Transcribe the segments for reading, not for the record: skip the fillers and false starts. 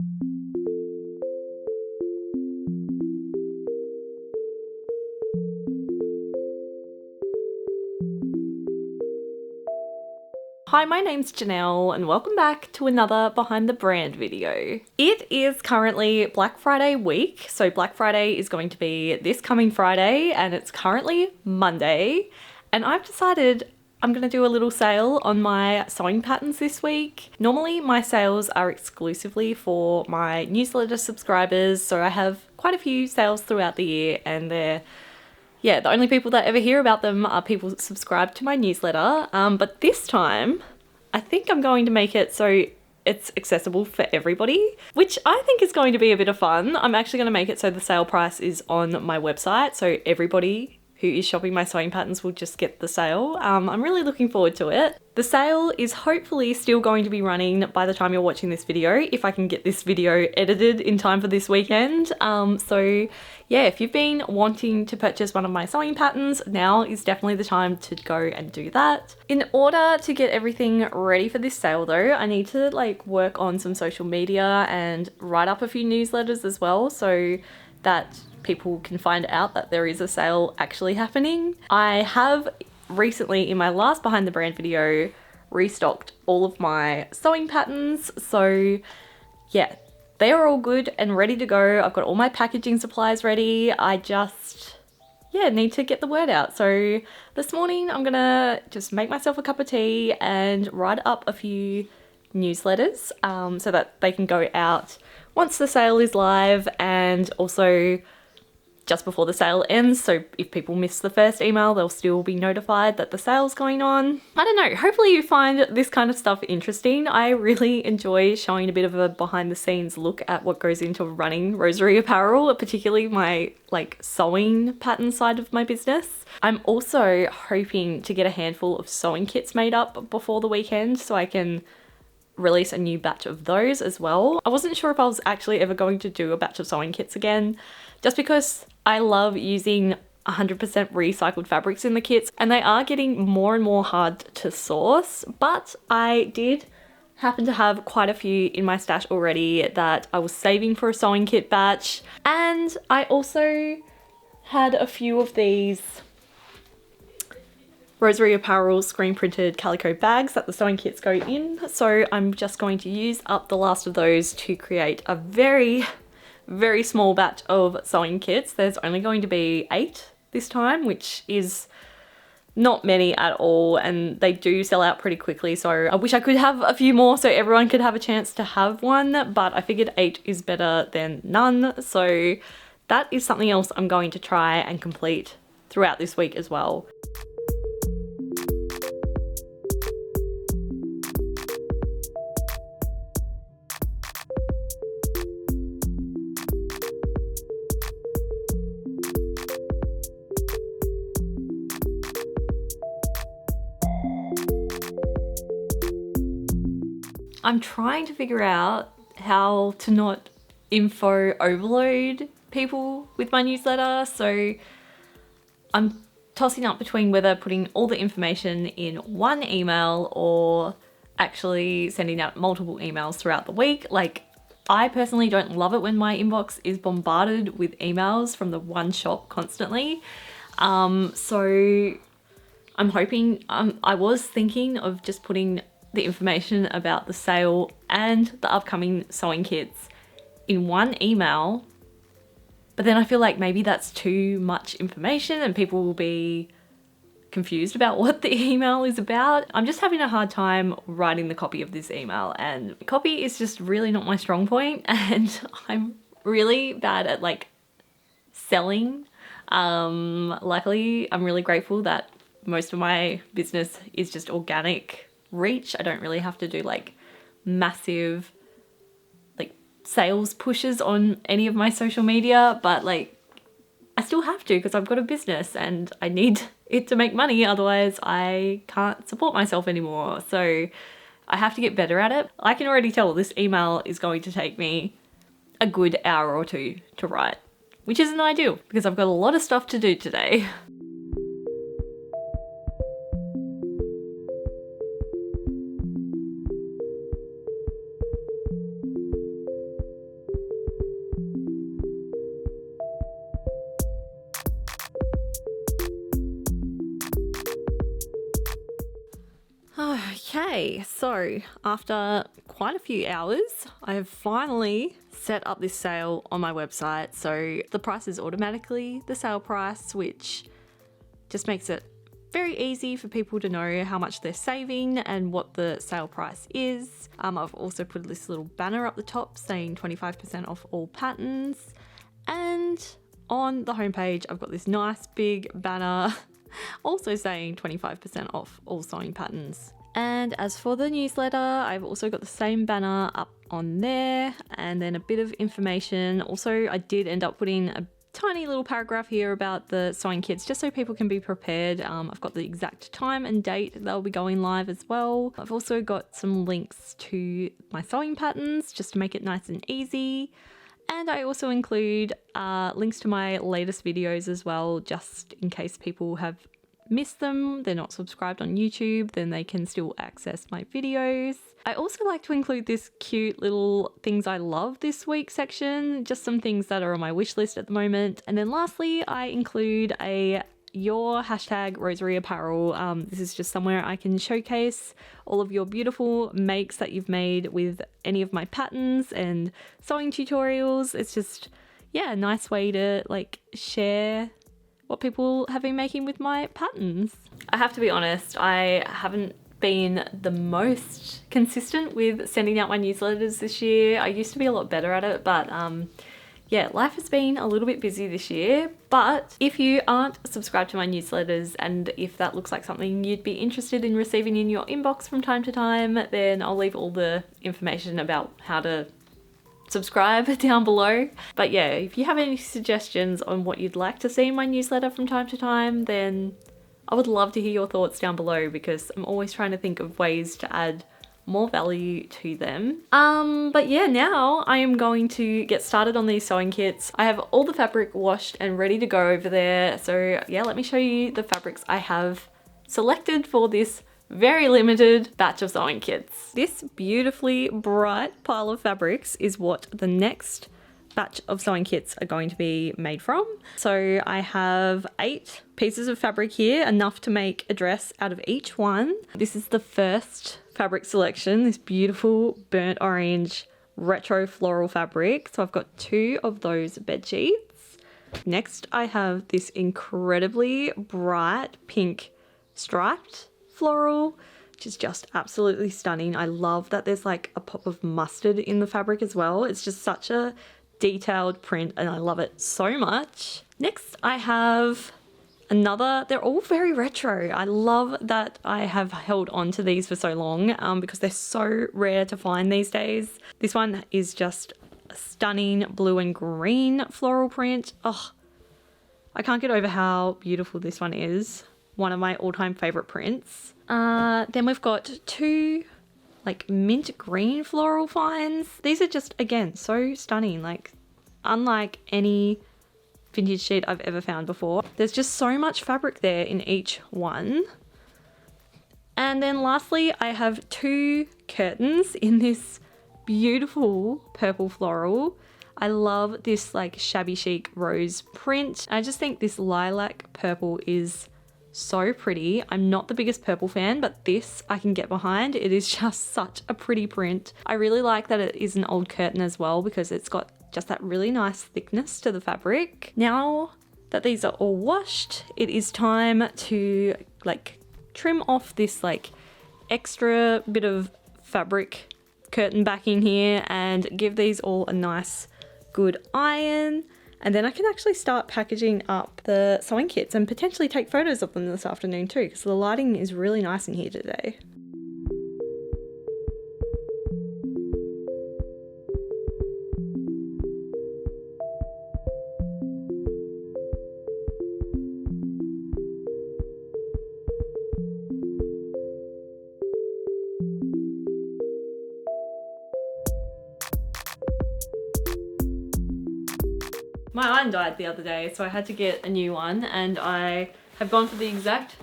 Hi, my name's Janelle and welcome back to another Behind the Brand video. It is currently Black Friday week, so Black Friday is going to be this coming Friday and it's currently Monday, and I've decided I'm going to do a little sale on my sewing patterns this week. Normally my sales are exclusively for my newsletter subscribers, so I have quite a few sales throughout the year and the only people that ever hear about them are people that subscribe to my newsletter. But this time, I think I'm going to make it so it's accessible for everybody, which I think is going to be a bit of fun. I'm actually going to make it so the sale price is on my website, so everybody who is shopping my sewing patterns will just get the sale. I'm really looking forward to it. The sale is hopefully still going to be running by the time you're watching this video, if I can get this video edited in time for this weekend. So yeah, if you've been wanting to purchase one of my sewing patterns, now is definitely the time to go and do that. In order to get everything ready for this sale though, I need to work on some social media and write up a few newsletters as well, so that people can find out that there is a sale actually happening. I have recently, in my last Behind the Brand video, restocked all of my sewing patterns, so yeah, they are all good and ready to go. I've got all my packaging supplies ready. I just need to get the word out. So this morning I'm gonna just make myself a cup of tea and write up a few newsletters so that they can go out once the sale is live, and also just before the sale ends, so if people miss the first email, they'll still be notified that the sale's going on. I don't know, hopefully you find this kind of stuff interesting. I really enjoy showing a bit of a behind the scenes look at what goes into running Rosery Apparel, particularly my sewing pattern side of my business. I'm also hoping to get a handful of sewing kits made up before the weekend so I can release a new batch of those as well. I wasn't sure if I was actually ever going to do a batch of sewing kits again, just because I love using 100% recycled fabrics in the kits, and they are getting more and more hard to source, but I did happen to have quite a few in my stash already that I was saving for a sewing kit batch, and I also had a few of these Rosery Apparel screen printed calico bags that the sewing kits go in, so I'm just going to use up the last of those to create a very small batch of sewing kits. There's only going to be 8 this time, which is not many at all, and they do sell out pretty quickly, so I wish I could have a few more so everyone could have a chance to have one, but I figured 8 is better than none, so that is something else I'm going to try and complete throughout this week as well. I'm trying to figure out how to not info overload people with my newsletter, so I'm tossing up between whether putting all the information in one email or actually sending out multiple emails throughout the week. I personally don't love it when my inbox is bombarded with emails from the one shop constantly. So I'm hoping, I was thinking of just putting the information about the sale and the upcoming sewing kits in one email, but then I feel like maybe that's too much information and people will be confused about what the email is about. I'm just having a hard time writing the copy of this email, and copy is just really not my strong point, and I'm really bad at selling. Luckily, I'm really grateful that most of my business is just organic reach. I don't really have to do massive sales pushes on any of my social media, but I still have to because I've got a business and I need it to make money, otherwise I can't support myself anymore. So I have to get better at it. I can already tell this email is going to take me a good hour or two to write, which isn't ideal because I've got a lot of stuff to do today. Okay, so after quite a few hours, I have finally set up this sale on my website. So the price is automatically the sale price, which just makes it very easy for people to know how much they're saving and what the sale price is. I've also put this little banner up the top saying 25% off all patterns. And on the homepage, I've got this nice big banner also saying 25% off all sewing patterns. And as for the newsletter, I've also got the same banner up on there and then a bit of information. Also, I did end up putting a tiny little paragraph here about the sewing kits just so people can be prepared. I've got the exact time and date they'll be going live as well. I've also got some links to my sewing patterns just to make it nice and easy. And I also include links to my latest videos as well, just in case people have missed them, they're not subscribed on YouTube, then they can still access my videos. I also like to include this cute little things I love this week section, just some things that are on my wish list at the moment. And then lastly, I include your hashtag Rosery Apparel. This is just somewhere I can showcase all of your beautiful makes that you've made with any of my patterns and sewing tutorials. It's just, yeah, a nice way to like share what people have been making with my patterns. I have to be honest, I haven't been the most consistent with sending out my newsletters this year. I used to be a lot better at it, but yeah, life has been a little bit busy this year. But if you aren't subscribed to my newsletters and if that looks like something you'd be interested in receiving in your inbox from time to time, then I'll leave all the information about how to subscribe down below. But yeah, if you have any suggestions on what you'd like to see in my newsletter from time to time, then I would love to hear your thoughts down below because I'm always trying to think of ways to add more value to them. But yeah, now I am going to get started on these sewing kits. I have all the fabric washed and ready to go over there. So yeah, let me show you the fabrics I have selected for this very limited batch of sewing kits. This beautifully bright pile of fabrics is what the next batch of sewing kits are going to be made from. So I have 8 pieces of fabric here, enough to make a dress out of each one. This is the first fabric selection, this beautiful burnt orange retro floral fabric. So I've got 2 of those bed sheets. Next, I have this incredibly bright pink striped floral, which is just absolutely stunning. I love that there's like a pop of mustard in the fabric as well. It's just such a detailed print and I love it so much. Next, I have another, they're all very retro. I love that I have held on to these for so long because they're so rare to find these days. This one is just a stunning blue and green floral print. Oh, I can't get over how beautiful this one is. One of my all-time favorite prints. Then we've got 2 like mint green floral finds. These are just, again, so stunning, like unlike any vintage sheet I've ever found before. There's just so much fabric there in each one. And then lastly, I have 2 curtains in this beautiful purple floral. I love this like shabby chic rose print. I just think this lilac purple is so pretty. I'm not the biggest purple fan, but this I can get behind. It is just such a pretty print. I really like that it is an old curtain as well because it's got just that really nice thickness to the fabric. Now that these are all washed, it is time to like trim off this like extra bit of fabric curtain backing here and give these all a nice good iron. And then I can actually start packaging up the sewing kits and potentially take photos of them this afternoon too, because the lighting is really nice in here today. My iron died the other day, so I had to get a new one, and I have gone for the exact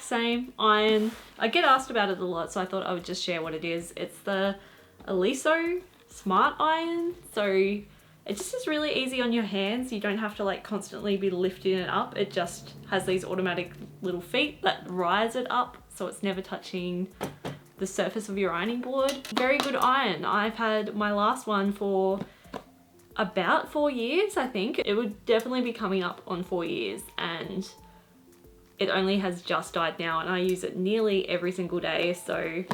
same iron. I get asked about it a lot, so I thought I would just share what it is. It's the Aliso Smart Iron. So it just is really easy on your hands. You don't have to like constantly be lifting it up. It just has these automatic little feet that rise it up, so it's never touching the surface of your ironing board. Very good iron. I've had my last one for about 4 years, I think. It would definitely be coming up on 4 years, and it only has just died now, and I use it nearly every single day, so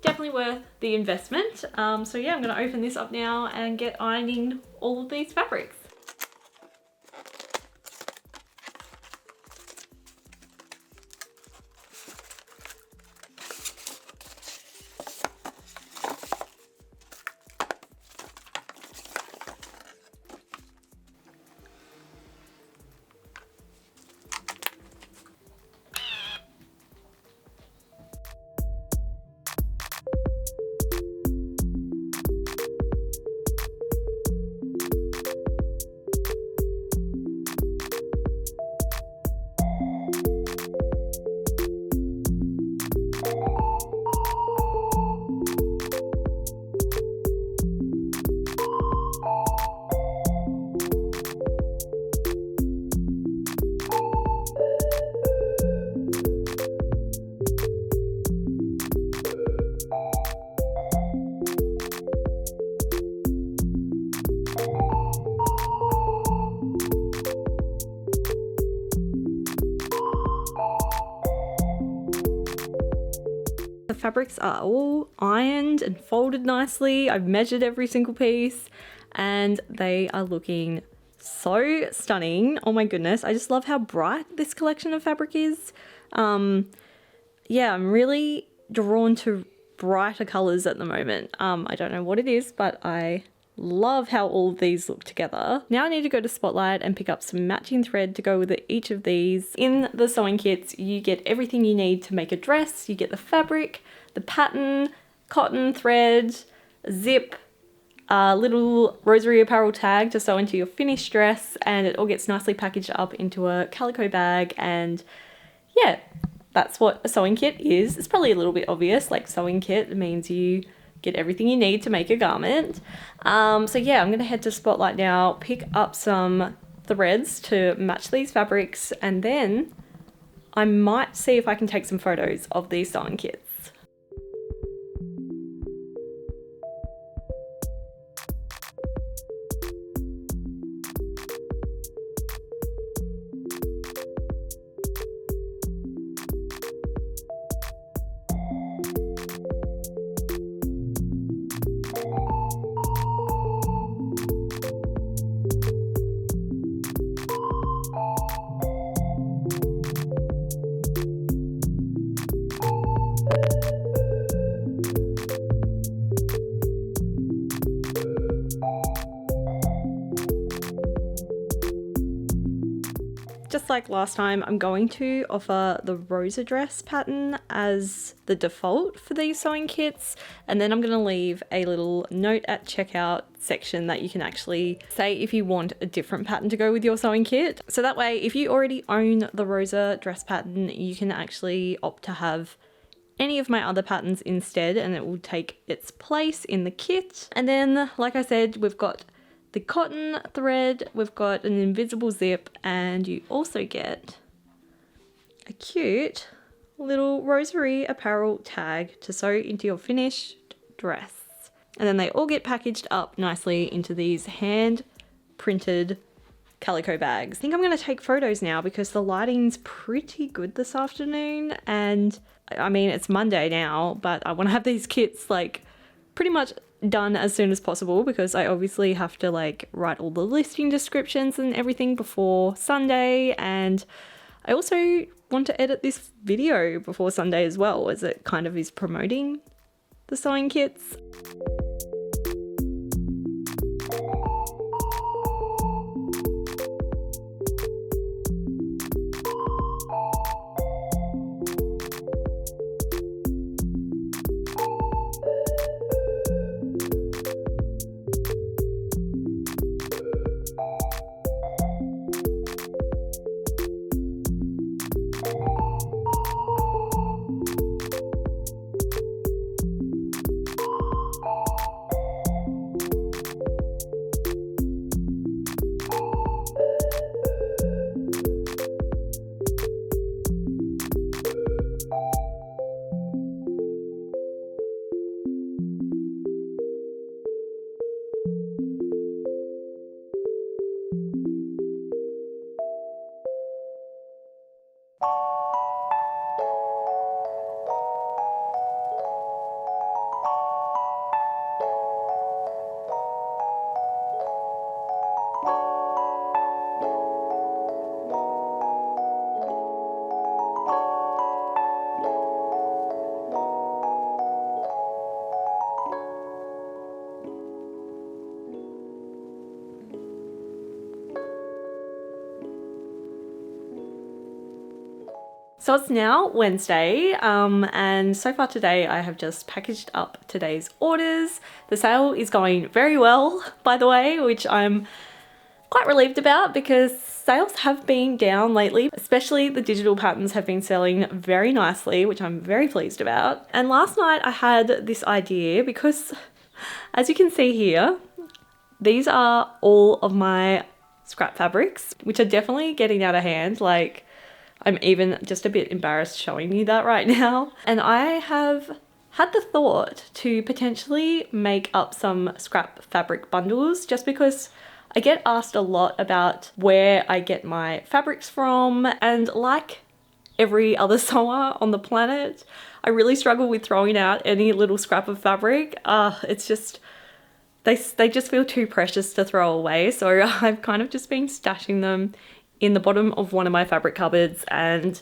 definitely worth the investment. So yeah, I'm gonna open this up now and get ironing all of these fabrics. The fabrics are all ironed and folded nicely. I've measured every single piece and they are looking so stunning. Oh my goodness, I just love how bright this collection of fabric is. Yeah, I'm really drawn to brighter colors at the moment. I don't know what it is, but I love how all of these look together. Now I need to go to Spotlight and pick up some matching thread to go with each of these. In the sewing kits, you get everything you need to make a dress. You get the fabric, the pattern, cotton thread, a zip, a little Rosery Apparel tag to sew into your finished dress, and it all gets nicely packaged up into a calico bag. And yeah, that's what a sewing kit is. It's probably a little bit obvious, like sewing kit means you get everything you need to make a garment. So yeah, I'm gonna head to Spotlight now, pick up some threads to match these fabrics, and then I might see if I can take some photos of these sewing kits. Just like last time, I'm going to offer the Rosa dress pattern as the default for these sewing kits, and then I'm going to leave a little note at checkout section that you can actually say if you want a different pattern to go with your sewing kit. So that way, if you already own the Rosa dress pattern, you can actually opt to have any of my other patterns instead, and it will take its place in the kit. And then, like I said, we've got the cotton thread, we've got an invisible zip, and you also get a cute little Rosery Apparel tag to sew into your finished dress. And then they all get packaged up nicely into these hand printed calico bags. I think I'm going to take photos now because the lighting's pretty good this afternoon, and I mean, it's Monday now, but I want to have these kits like pretty much done as soon as possible because I obviously have to like write all the listing descriptions and everything before Sunday, and I also want to edit this video before Sunday as well, as it kind of is promoting the sewing kits. So it's now Wednesday, and so far today I have just packaged up today's orders. The sale is going very well, by the way, which I'm quite relieved about because sales have been down lately, especially the digital patterns have been selling very nicely, which I'm very pleased about. And last night I had this idea because, as you can see here, these are all of my scrap fabrics, which are definitely getting out of hand. Like, I'm even just a bit embarrassed showing you that right now. And I have had the thought to potentially make up some scrap fabric bundles just because I get asked a lot about where I get my fabrics from, and like every other sewer on the planet, I really struggle with throwing out any little scrap of fabric. It's just, they just feel too precious to throw away. So I've kind of just been stashing them in the bottom of one of my fabric cupboards, and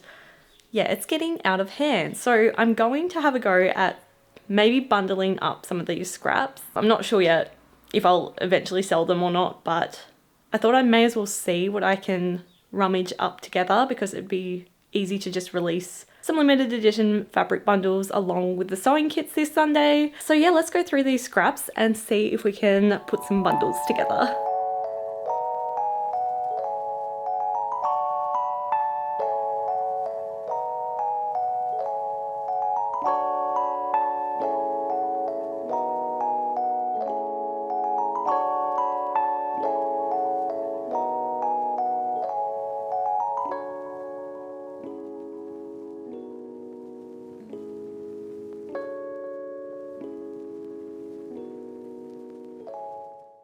yeah, it's getting out of hand. So I'm going to have a go at maybe bundling up some of these scraps. I'm not sure yet if I'll eventually sell them or not, but I thought I may as well see what I can rummage up together because it'd be easy to just release some limited edition fabric bundles along with the sewing kits this Sunday. So yeah, let's go through these scraps and see if we can put some bundles together.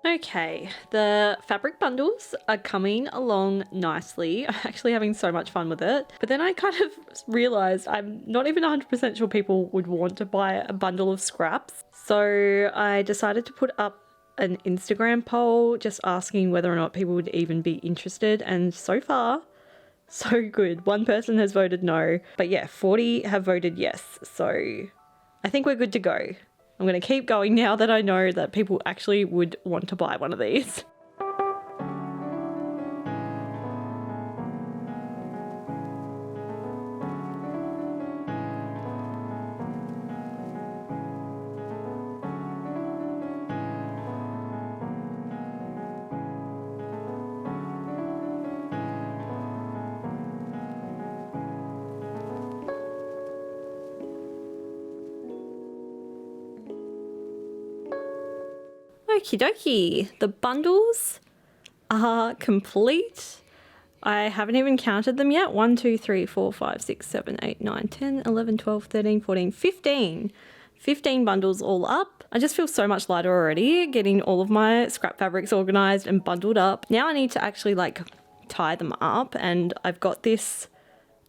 Okay, the fabric bundles are coming along nicely. I'm actually having so much fun with it. But then I kind of realized I'm not even 100% sure people would want to buy a bundle of scraps. So I decided to put up an Instagram poll just asking whether or not people would even be interested. And so far, so good. One person has voted no. But yeah, 40 have voted yes. So I think we're good to go. I'm going to keep going now that I know that people actually would want to buy one of these. Okie dokie, the bundles are complete. I haven't even counted them yet. 1, 2, 3, 4, 5, 6, 7, 8, 9, 10, 11, 12, 13, 14, 15. 15 bundles all up. I just feel so much lighter already getting all of my scrap fabrics organized and bundled up. Now I need to actually like tie them up, and I've got this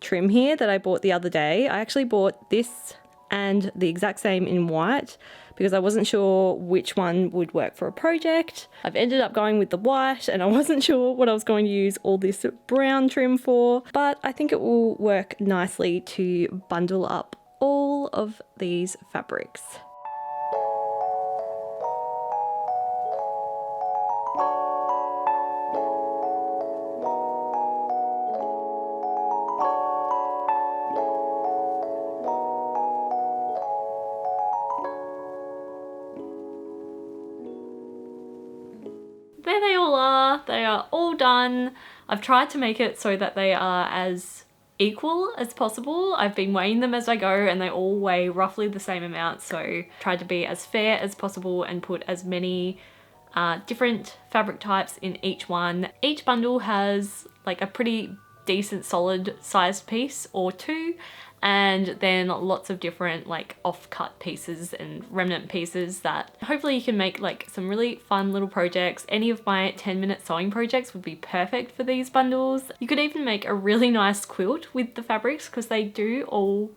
trim here that I bought the other day. I actually bought this and the exact same in white because I wasn't sure which one would work for a project. I've ended up going with the white, and I wasn't sure what I was going to use all this brown trim for, but I think it will work nicely to bundle up all of these fabrics. There they all are. They are all done. I've tried to make it so that they are as equal as possible. I've been weighing them as I go, and they all weigh roughly the same amount, so tried to be as fair as possible and put as many different fabric types in each one. Each bundle has like a pretty decent solid sized piece or two, and then lots of different like off-cut pieces and remnant pieces that hopefully you can make like some really fun little projects. Any of my 10-minute sewing projects would be perfect for these bundles. You could even make a really nice quilt with the fabrics because they do all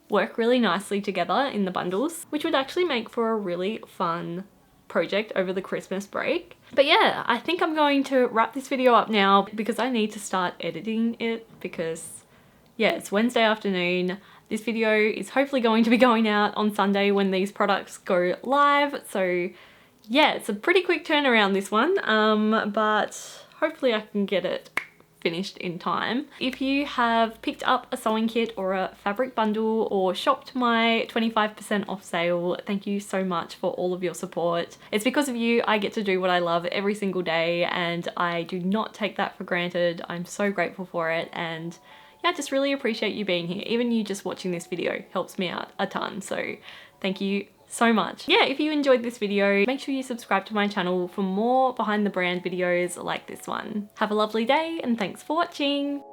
work really nicely together in the bundles, which would actually make for a really fun project over the Christmas break. But yeah, I think I'm going to wrap this video up now because I need to start editing it because yeah, it's Wednesday afternoon. This video is hopefully going to be going out on Sunday when these products go live. So yeah, it's a pretty quick turnaround, this one, but hopefully I can get it finished in time. If you have picked up a sewing kit or a fabric bundle or shopped my 25% off sale, thank you so much for all of your support. It's because of you I get to do what I love every single day, and I do not take that for granted. I'm so grateful for it, and yeah, I just really appreciate you being here. Even you just watching this video helps me out a ton, so thank you so much. Yeah, if you enjoyed this video, make sure you subscribe to my channel for more behind the brand videos like this one. Have a lovely day and thanks for watching.